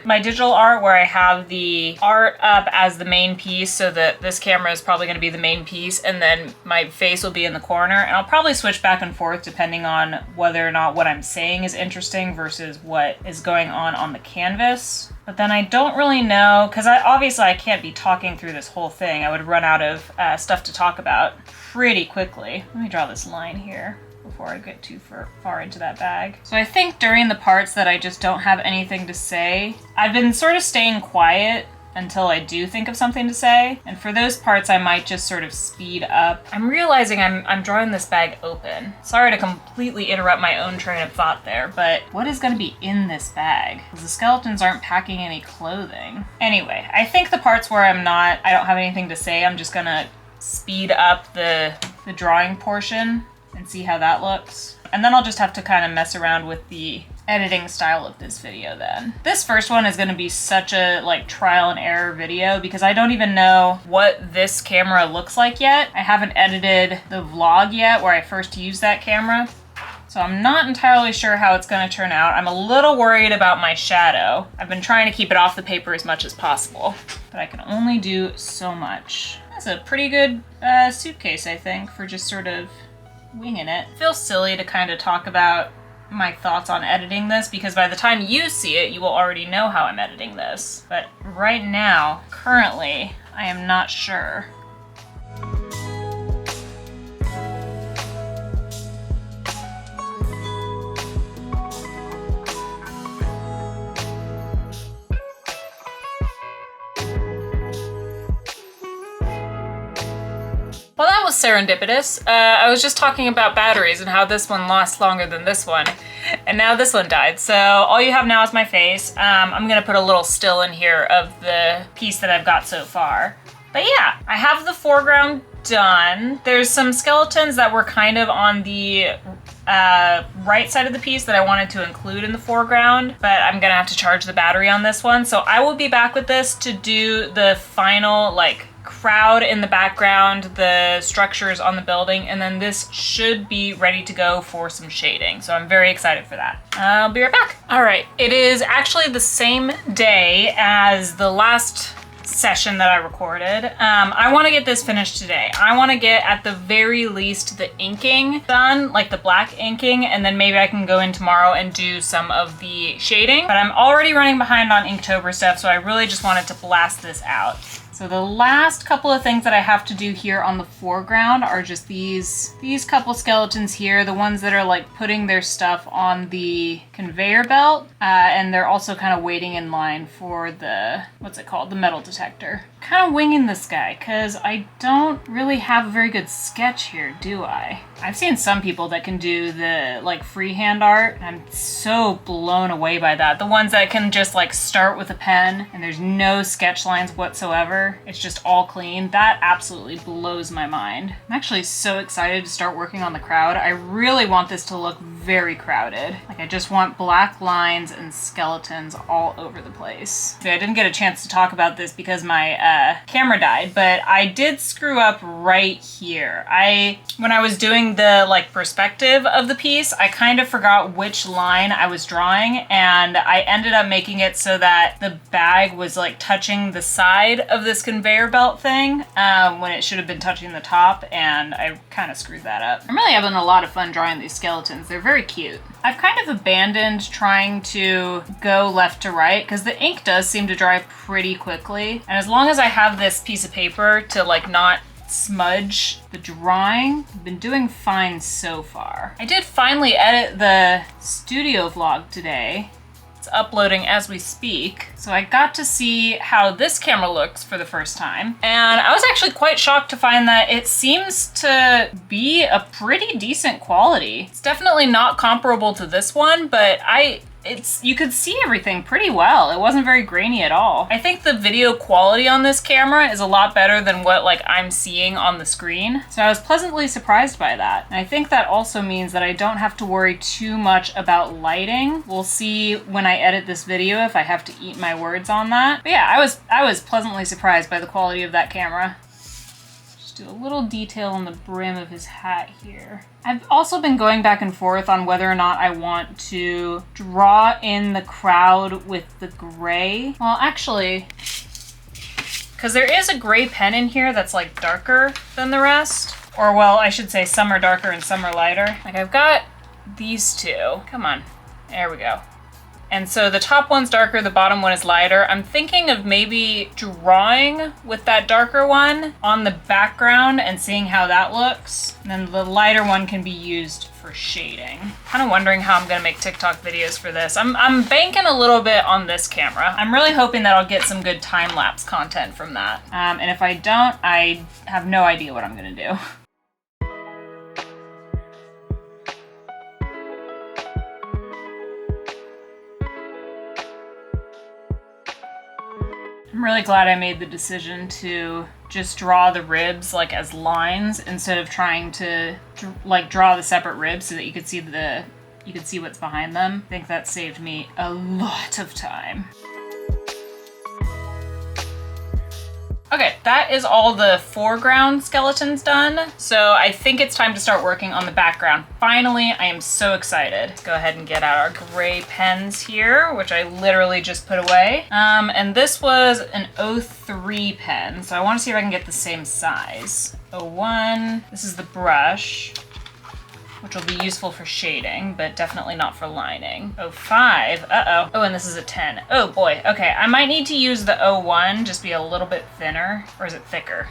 my digital art, where I have the art up as the main piece, so that this camera is probably gonna be the main piece, and then my face will be in the corner. And I'll probably switch back and forth depending on whether or not what I'm saying is interesting versus what is going on the canvas. But then I don't really know, because obviously I can't be talking through this whole thing. I would run out of stuff to talk about pretty quickly. Let me draw this line here before I get too far into that bag. So I think during the parts that I just don't have anything to say, I've been sort of staying quiet until I do think of something to say. And for those parts, I might just sort of speed up. I'm realizing I'm drawing this bag open. Sorry to completely interrupt my own train of thought there, but what is gonna be in this bag? Because the skeletons aren't packing any clothing. Anyway, I think the parts where I don't have anything to say, I'm just gonna speed up the drawing portion and see how that looks. And then I'll just have to kind of mess around with the editing style of this video then. This first one is going to be such a like trial and error video because I don't even know what this camera looks like yet. I haven't edited the vlog yet where I first used that camera. So I'm not entirely sure how it's going to turn out. I'm a little worried about my shadow. I've been trying to keep it off the paper as much as possible, but I can only do so much. That's a pretty good suitcase, I think, for just sort of winging it. It feels silly to kind of talk about my thoughts on editing this because by the time you see it, you will already know how I'm editing this. But right now, currently, I am not sure. Well, that was serendipitous. I was just talking about batteries and how this one lasts longer than this one, and now this one died. So all you have now is my face. I'm gonna put a little still in here of the piece that I've got so far. But yeah, I have the foreground done. There's some skeletons that were kind of on the right side of the piece that I wanted to include in the foreground, but I'm gonna have to charge the battery on this one. So I will be back with this to do the final like crowd in the background, the structures on the building, and then this should be ready to go for some shading. So I'm very excited for that. I'll be right back. All right, it is actually the same day as the last session that I recorded. I want to get this finished today. I want to get at the very least the inking done, like the black inking, and then maybe I can go in tomorrow and do some of the shading. But I'm already running behind on Inktober stuff, so I really just wanted to blast this out. So the last couple of things that I have to do here on the foreground are just these couple skeletons here, the ones that are like putting their stuff on the conveyor belt, and they're also kind of waiting in line for the, what's it called, the metal detector. kind of winging this guy because I don't really have a very good sketch here, do I? I've seen some people that can do the like freehand art. I'm so blown away by that. The ones that can just like start with a pen and there's no sketch lines whatsoever. It's just all clean. That absolutely blows my mind. I'm actually so excited to start working on the crowd. I really want this to look very crowded. Like I just want black lines and skeletons all over the place. I didn't get a chance to talk about this because my camera died, but I did screw up right here. When I was doing the like perspective of the piece, I kind of forgot which line I was drawing, and I ended up making it so that the bag was like touching the side of this conveyor belt thing when it should have been touching the top, and I kind of screwed that up. I'm really having a lot of fun drawing these skeletons. They're very cute. I've kind of abandoned trying to go left to right because the ink does seem to dry pretty quickly. And as long as I have this piece of paper to like not smudge the drawing, I've been doing fine so far. I did finally edit the studio vlog today. It's uploading as we speak. So I got to see how this camera looks for the first time. And I was actually quite shocked to find that it seems to be a pretty decent quality. It's definitely not comparable to this one, but you could see everything pretty well. It wasn't very grainy at all. I think the video quality on this camera is a lot better than what like I'm seeing on the screen. So I was pleasantly surprised by that. And I think that also means that I don't have to worry too much about lighting. We'll see when I edit this video if I have to eat my words on that. But yeah, I was pleasantly surprised by the quality of that camera. Do a little detail on the brim of his hat here. I've also been going back and forth on whether or not I want to draw in the crowd with the gray. Well, actually, because there is a gray pen in here that's like darker than the rest. Or well, I should say some are darker and some are lighter. Like I've got these two. Come on, there we go. And so the top one's darker, the bottom one is lighter. I'm thinking of maybe drawing with that darker one on the background and seeing how that looks. And then the lighter one can be used for shading. Kind of wondering how I'm gonna make TikTok videos for this. I'm banking a little bit on this camera. I'm really hoping that I'll get some good time-lapse content from that. And if I don't, I have no idea what I'm gonna do. I'm really glad I made the decision to just draw the ribs like as lines instead of trying to like draw the separate ribs so that you could see what's behind them. I think that saved me a lot of time. Okay, that is all the foreground skeletons done. So I think it's time to start working on the background. Finally, I am so excited. Go ahead and get out our gray pens here, which I literally just put away. And this was an 03 pen, so I want to see if I can get the same size. 01, this is the brush, which will be useful for shading, but definitely not for lining. 05, uh-oh. Oh, and this is a 10. Oh boy, okay. I might need to use the 01, just be a little bit thinner, or is it thicker?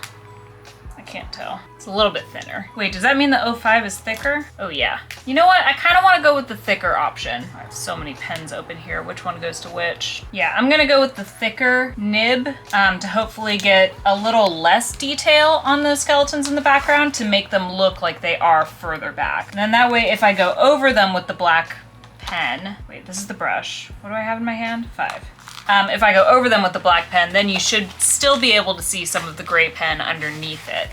I can't tell. It's a little bit thinner. Wait, does that mean the 05 is thicker? Oh yeah. You know what? I kind of want to go with the thicker option. I have so many pens open here. Which one goes to which? Yeah, I'm gonna go with the thicker nib to hopefully get a little less detail on the skeletons in the background to make them look like they are further back. And then that way, if I go over them with the black pen, wait, this is the brush. What do I have in my hand? 5. If I go over them with the black pen, then you should still be able to see some of the gray pen underneath it.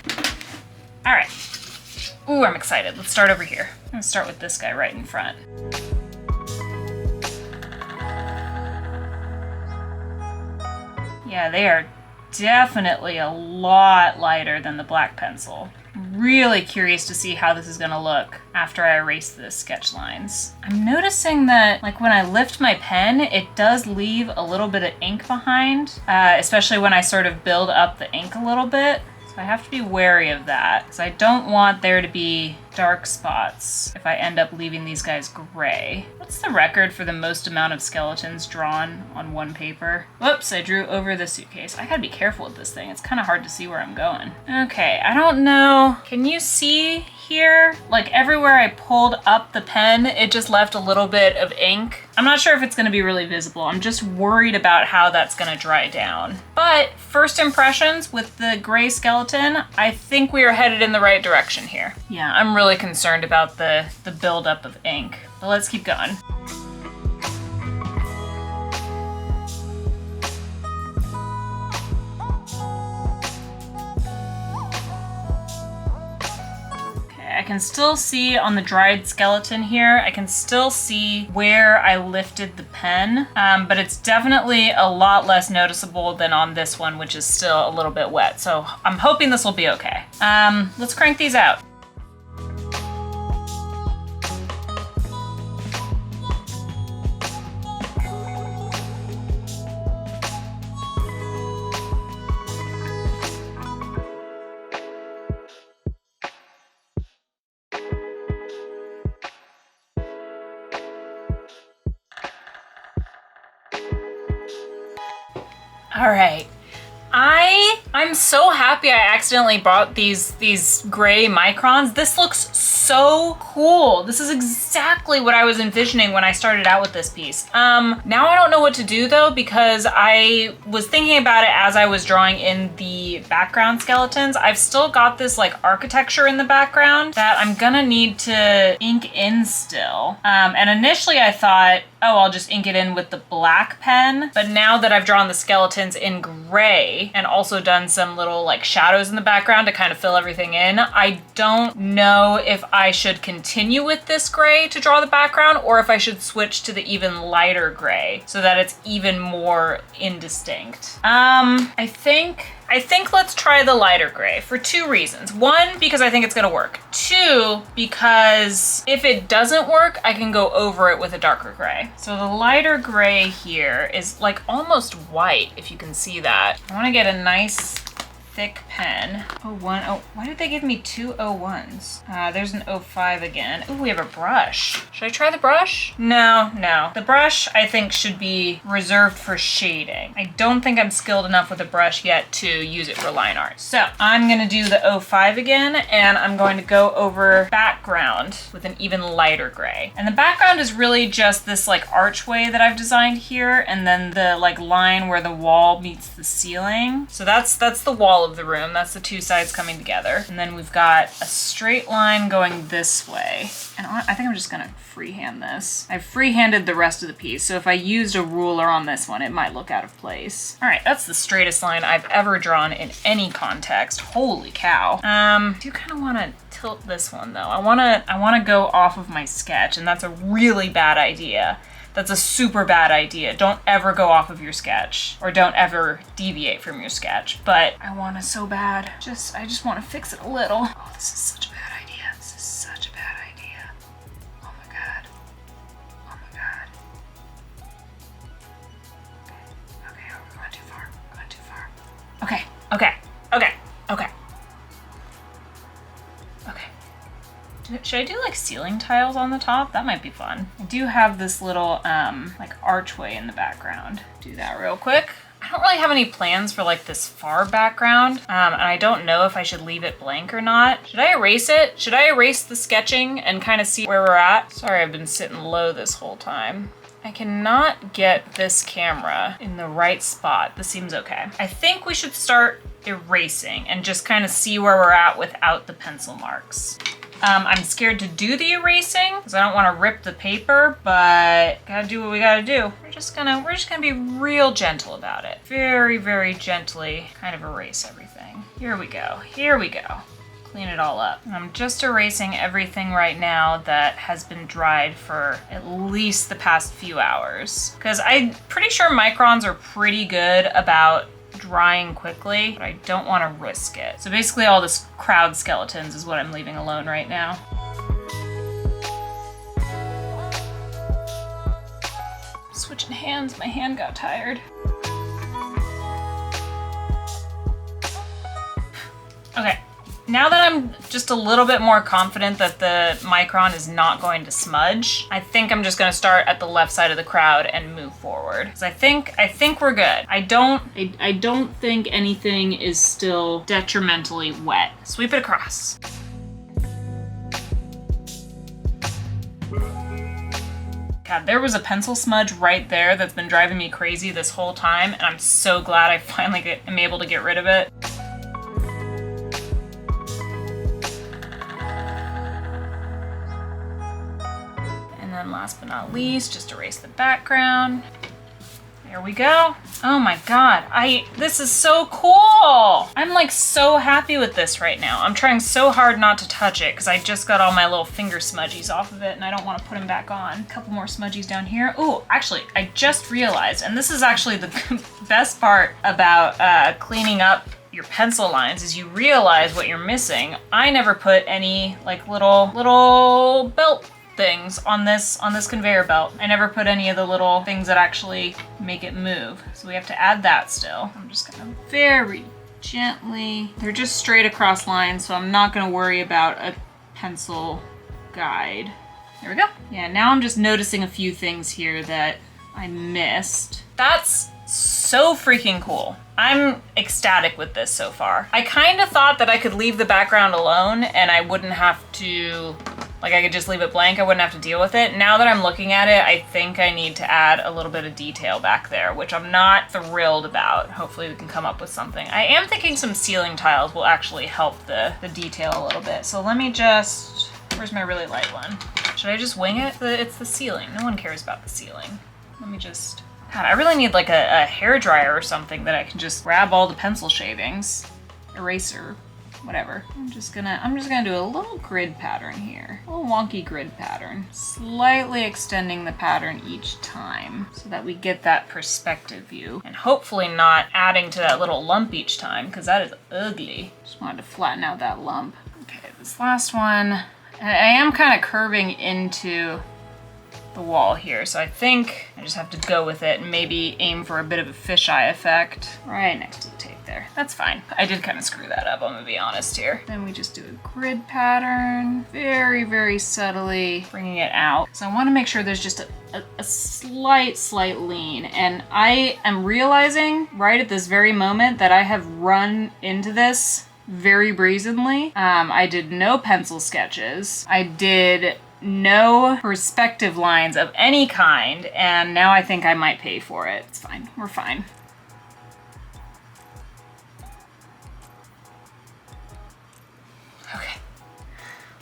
All right. Ooh, I'm excited. Let's start over here. I'm gonna start with this guy right in front. Yeah, they are definitely a lot lighter than the black pencil. Really curious to see how this is gonna look after I erase the sketch lines. I'm noticing that like when I lift my pen, it does leave a little bit of ink behind, especially when I sort of build up the ink a little bit. So I have to be wary of that because I don't want there to be dark spots if I end up leaving these guys gray. What's the record for the most amount of skeletons drawn on one paper? Whoops, I drew over the suitcase. I gotta be careful with this thing. It's kind of hard to see where I'm going. Okay, I don't know. Can you see here? Like everywhere I pulled up the pen, it just left a little bit of ink. I'm not sure if it's gonna be really visible. I'm just worried about how that's gonna dry down. But first impressions with the gray skeleton, I think we are headed in the right direction here. Yeah, I'm really concerned about the buildup of ink, but let's keep going. I can still see on the dried skeleton here, I can still see where I lifted the pen, but it's definitely a lot less noticeable than on this one, which is still a little bit wet. So I'm hoping this will be okay. Let's crank these out. All right. I'm so happy I accidentally bought these gray microns. This looks so cool. This is exactly what I was envisioning when I started out with this piece. Now I don't know what to do though, because I was thinking about it as I was drawing in the background skeletons. I've still got this like architecture in the background that I'm gonna need to ink in still. And initially I thought, oh, I'll just ink it in with the black pen. But now that I've drawn the skeletons in gray and also done some little like shadows in the background to kind of fill everything in, I don't know if I should continue with this gray to draw the background or if I should switch to the even lighter gray so that it's even more indistinct. I think let's try the lighter gray for two reasons. One, because I think it's gonna work. Two, because if it doesn't work, I can go over it with a darker gray. So the lighter gray here is like almost white, if you can see that. I wanna get a nice thick pen. 01, oh, why did they give me two 01s? There's an 05 again. Ooh, we have a brush. Should I try the brush? No. The brush I think should be reserved for shading. I don't think I'm skilled enough with a brush yet to use it for line art. So I'm gonna do the 05 again, and I'm going to go over background with an even lighter gray. And the background is really just this like archway that I've designed here, and then the like line where the wall meets the ceiling. So that's the wall of the room. That's the two sides coming together. And then we've got a straight line going this way. And I think I'm just gonna freehand this. I've freehanded the rest of the piece, so if I used a ruler on this one, it might look out of place. All right, that's the straightest line I've ever drawn in any context. Holy cow. I do kind of want to tilt this one though. I want to go off of my sketch, and that's a really bad idea. That's a super bad idea. Don't ever go off of your sketch, or don't ever deviate from your sketch. But I want to so bad. I just want to fix it a little. Oh, this is such a bad idea. This is such a bad idea. Oh my God. Oh my God. Okay, we're going too far. We're going too far. Okay. Should I do like ceiling tiles on the top? That might be fun. I do have this little like archway in the background. Do that real quick. I don't really have any plans for like this far background, and I don't know if I should leave it blank or not. Should I erase it? Should I erase the sketching and kind of see where we're at? Sorry, I've been sitting low this whole time. I cannot get this camera in the right spot. This seems okay. I think we should start erasing and just kind of see where we're at without the pencil marks. I'm scared to do the erasing because I don't want to rip the paper, but gotta do what we gotta do. We're just gonna be real gentle about it. Very, very gently kind of erase everything. Here we go. Clean it all up. I'm just erasing everything right now that has been dried for at least the past few hours, because I'm pretty sure microns are pretty good about drying quickly, but I don't want to risk it. So basically all this crowd skeletons is what I'm leaving alone right now. Switching hands, my hand got tired. Okay, now that I'm just a little bit more confident that the micron is not going to smudge, I think I'm just gonna start at the left side of the crowd and move forward. Because I think we're good. I don't think anything is still detrimentally wet. Sweep it across. God, there was a pencil smudge right there that's been driving me crazy this whole time, and I'm so glad I finally am able to get rid of it. And then last but not least, just erase the background. There we go. Oh my God, this is so cool. I'm like so happy with this right now. I'm trying so hard not to touch it because I just got all my little finger smudgies off of it and I don't want to put them back on. A couple more smudgies down here. Oh, actually, I just realized, and this is actually the best part about cleaning up your pencil lines, is you realize what you're missing. I never put any like little belt things on this conveyor belt. I never put any of the little things that actually make it move. So we have to add that still. I'm just gonna very gently, they're just straight across lines, so I'm not gonna worry about a pencil guide. There we go. Yeah, now I'm just noticing a few things here that I missed. That's so freaking cool. I'm ecstatic with this so far. I kind of thought that I could leave the background alone and I wouldn't have to, like I could just leave it blank, I wouldn't have to deal with it. Now that I'm looking at it, I think I need to add a little bit of detail back there, which I'm not thrilled about. Hopefully we can come up with something. I am thinking some ceiling tiles will actually help the detail a little bit. So let me just, where's my really light one? Should I just wing it? It's the ceiling. No one cares about the ceiling. Let me just, God, I really need like a hairdryer or something that I can just grab all the pencil shavings, eraser, whatever. I'm just gonna do a little grid pattern here. A little wonky grid pattern. Slightly extending the pattern each time so that we get that perspective view. And hopefully not adding to that little lump each time, because that is ugly. Just wanted to flatten out that lump. Okay, this last one, I am kind of curving into the wall here, so I think I just have to go with it and maybe aim for a bit of a fisheye effect right next to the tape there. That's fine. I did kind of screw that up, I'm gonna be honest here. Then we just do a grid pattern, very, very subtly bringing it out. So I want to make sure there's just a slight lean, and I am realizing right at this very moment that I have run into this very brazenly. I did no pencil sketches. I did no perspective lines of any kind, and now I think I might pay for it. It's fine, we're fine. Okay.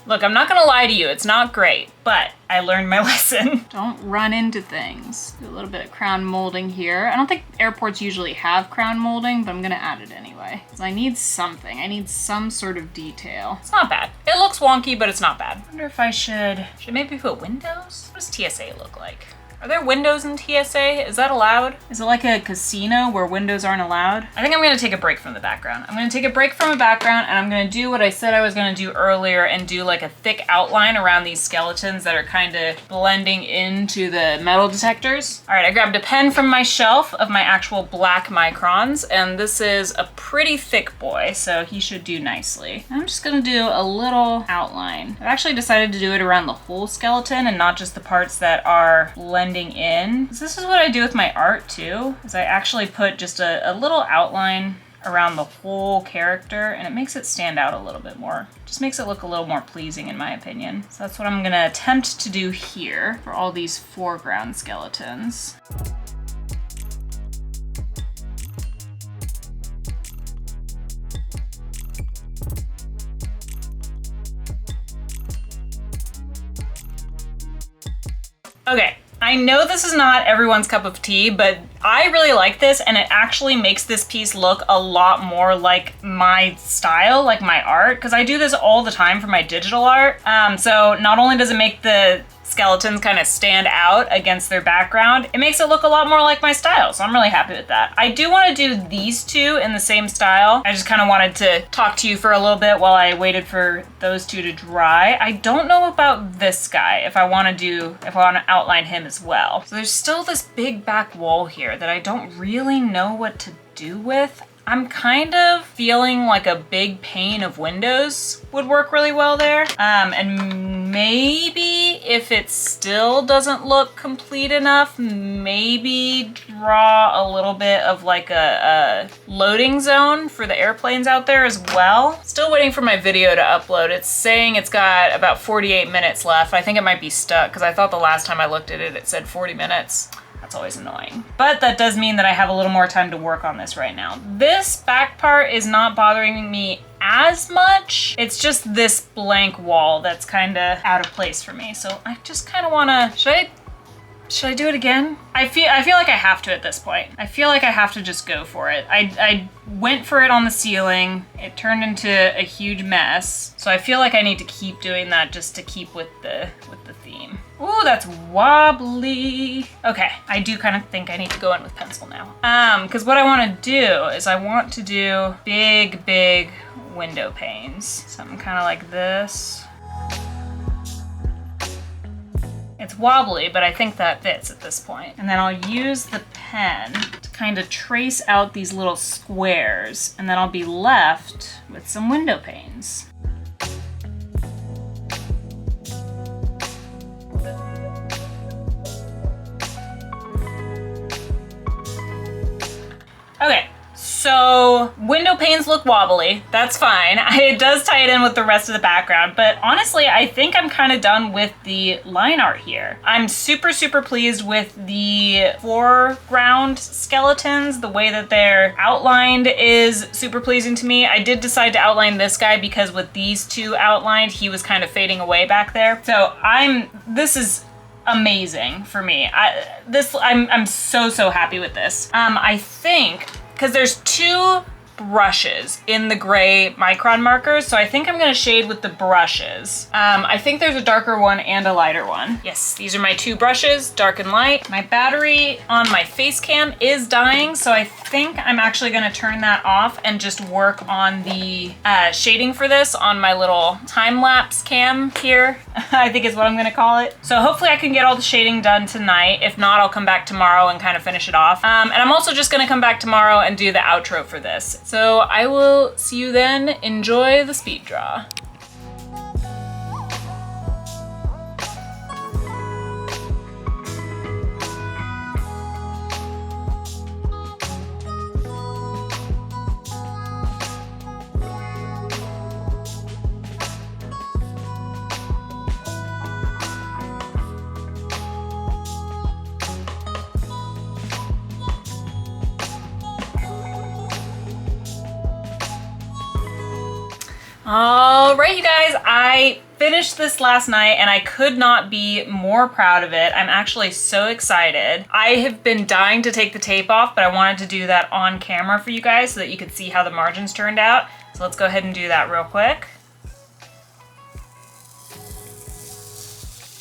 Look, I'm not gonna lie to you, it's not great, but I learned my lesson. Don't run into things. Do a little bit of crown molding here. I don't think airports usually have crown molding, but I'm gonna add it anyway. Because I need something. I need some sort of detail. It's not bad. It looks wonky, but it's not bad. I wonder if I should maybe put windows? What does TSA look like? Are there windows in TSA? Is that allowed? Is it like a casino where windows aren't allowed? I think I'm gonna take a break from the background. I'm gonna take a break from a background and I'm gonna do what I said I was gonna do earlier and do like a thick outline around these skeletons that are kind of blending into the metal detectors. All right, I grabbed a pen from my shelf of my actual black microns, and this is a pretty thick boy, so he should do nicely. I'm just gonna do a little outline. I've actually decided to do it around the whole skeleton and not just the parts that are blending in. This is what I do with my art too, is I actually put just a little outline around the whole character, and it makes it stand out a little bit more. Just makes it look a little more pleasing in my opinion. So that's what I'm gonna attempt to do here for all these foreground skeletons. Okay. I know this is not everyone's cup of tea, but I really like this, and it actually makes this piece look a lot more like my style, like my art, because I do this all the time for my digital art. So not only does it make the skeletons kind of stand out against their background, it makes it look a lot more like my style, so I'm really happy with that. I do want to do these two in the same style. I just kind of wanted to talk to you for a little bit while I waited for those two to dry. I don't know about this guy, if I want to outline him as well. So there's still this big back wall here that I don't really know what to do with. I'm kind of feeling like a big pane of windows would work really well there. And maybe if it still doesn't look complete enough, maybe draw a little bit of like a loading zone for the airplanes out there as well. Still waiting for my video to upload. It's saying it's got about 48 minutes left. I think it might be stuck because I thought the last time I looked at it, it said 40 minutes. That's always annoying. But that does mean that I have a little more time to work on this right now. This back part is not bothering me as much. It's just this blank wall that's kind of out of place for me. So I just kind of want to, should I do it again? I feel like I have to at this point. I feel like I have to just go for it. I went for it on the ceiling. It turned into a huge mess. So I feel like I need to keep doing that just to keep with the theme. Ooh, that's wobbly. Okay, I do kind of think I need to go in with pencil now. Because what I want to do is I want to do big window panes. Something kind of like this. It's wobbly, but I think that fits at this point. And then I'll use the pen to kind of trace out these little squares, and then I'll be left with some window panes. Okay, so window panes look wobbly. That's fine. It does tie it in with the rest of the background, but honestly, I think I'm kind of done with the line art here. I'm super pleased with the foreground skeletons. The way that they're outlined is super pleasing to me. I did decide to outline this guy because with these two outlined, he was kind of fading away back there. So this is amazing for me. I'm so happy with this. I think, because there's two brushes in the gray micron markers, so I think I'm gonna shade with the brushes. I think there's a darker one and a lighter one. Yes, these are my two brushes, dark and light. My battery on my face cam is dying, so I think I'm actually gonna turn that off and just work on the shading for this on my little time-lapse cam here, I think is what I'm gonna call it. So hopefully I can get all the shading done tonight. If not, I'll come back tomorrow and kind of finish it off. And I'm also just gonna come back tomorrow and do the outro for this. So I will see you then. Enjoy the speed draw. All right, you guys, I finished this last night and I could not be more proud of it. I'm actually so excited. I have been dying to take the tape off, but I wanted to do that on camera for you guys so that you could see how the margins turned out. So let's go ahead and do that real quick.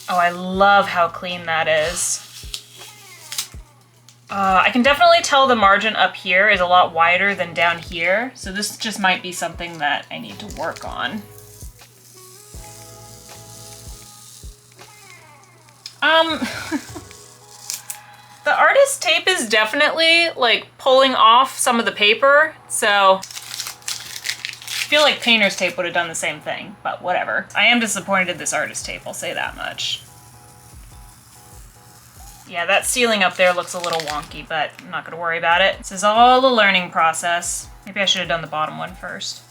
Oh, I love how clean that is. I can definitely tell the margin up here is a lot wider than down here, so this just might be something that I need to work on. The artist tape is definitely like pulling off some of the paper, so I feel like painter's tape would have done the same thing, but whatever. I am disappointed in this artist tape, I'll say that much. Yeah, that ceiling up there looks a little wonky, but I'm not gonna worry about it. This is all a learning process. Maybe I should have done the bottom one first.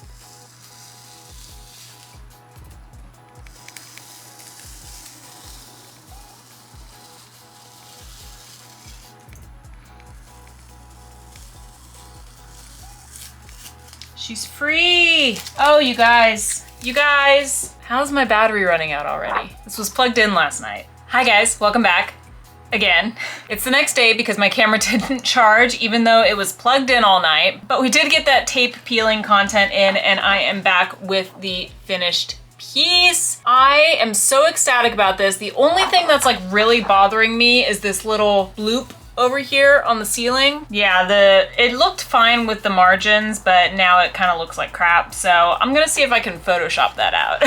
She's free! Oh, you guys, how's my battery running out already? This was plugged in last night. Hi guys, welcome back. Again, it's the next day because my camera didn't charge even though it was plugged in all night, but we did get that tape peeling content in and I am back with the finished piece. I am so ecstatic about this. The only thing that's like really bothering me is this little bloop over here on the ceiling. Yeah, it looked fine with the margins, but now it kind of looks like crap. So I'm gonna see if I can Photoshop that out.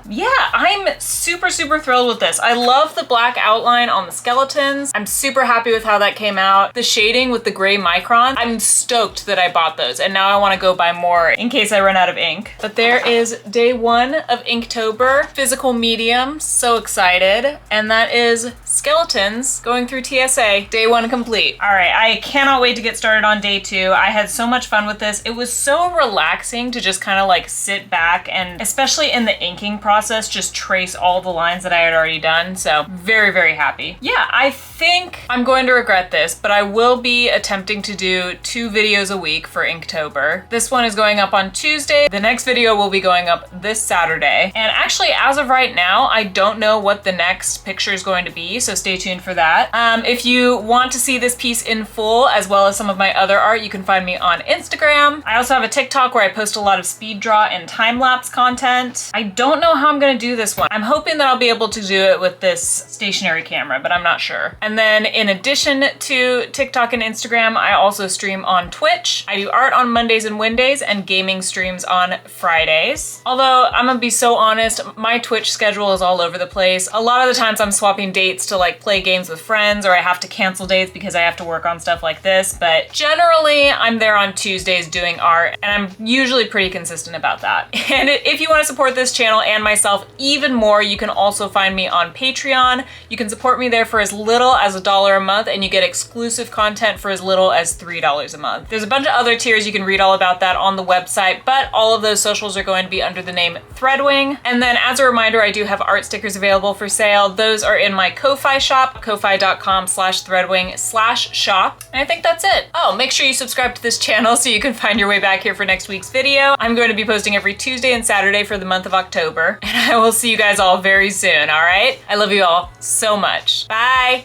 Yeah, I'm super, super thrilled with this. I love the black outline on the skeletons. I'm super happy with how that came out. The shading with the gray micron, I'm stoked that I bought those, and now I wanna go buy more in case I run out of ink. But there is day 1 of Inktober, physical medium, so excited. And that is skeletons going through TSA, day 1 complete. All right, I cannot wait to get started on day 2. I had so much fun with this. It was so relaxing to just kind of like sit back and, especially in the inking process, just trace all the lines that I had already done. So very, very happy. Yeah, I think I'm going to regret this, but I will be attempting to do 2 videos a week for Inktober. This one is going up on Tuesday. The next video will be going up this Saturday. And actually, as of right now, I don't know what the next picture is going to be, so stay tuned for that. If you want to see this piece in full, as well as some of my other art, you can find me on Instagram. I also have a TikTok where I post a lot of speed draw and time-lapse content. I don't know how I'm gonna do this one. I'm hoping that I'll be able to do it with this stationary camera, but I'm not sure. And then in addition to TikTok and Instagram, I also stream on Twitch. I do art on Mondays and Wednesdays and gaming streams on Fridays. Although I'm gonna be so honest, my Twitch schedule is all over the place. A lot of the times I'm swapping dates to like play games with friends, or I have to cancel dates because I have to work on stuff like this. But generally I'm there on Tuesdays doing art, and I'm usually pretty consistent about that. And if you want to support this channel and myself even more, you can also find me on Patreon. You can support me there for as little as $1 a month, and you get exclusive content for as little as $3 a month. There's a bunch of other tiers. You can read all about that on the website, but all of those socials are going to be under the name Threadwing. And then as a reminder, I do have art stickers available for sale. Those are in my Ko-Fi shop, ko-fi.com/threadwing/shop. And I think that's it. Oh, make sure you subscribe to this channel so you can find your way back here for next week's video. I'm going to be posting every Tuesday and Saturday for the month of October. And I will see you guys all very soon, all right? I love you all so much. Bye.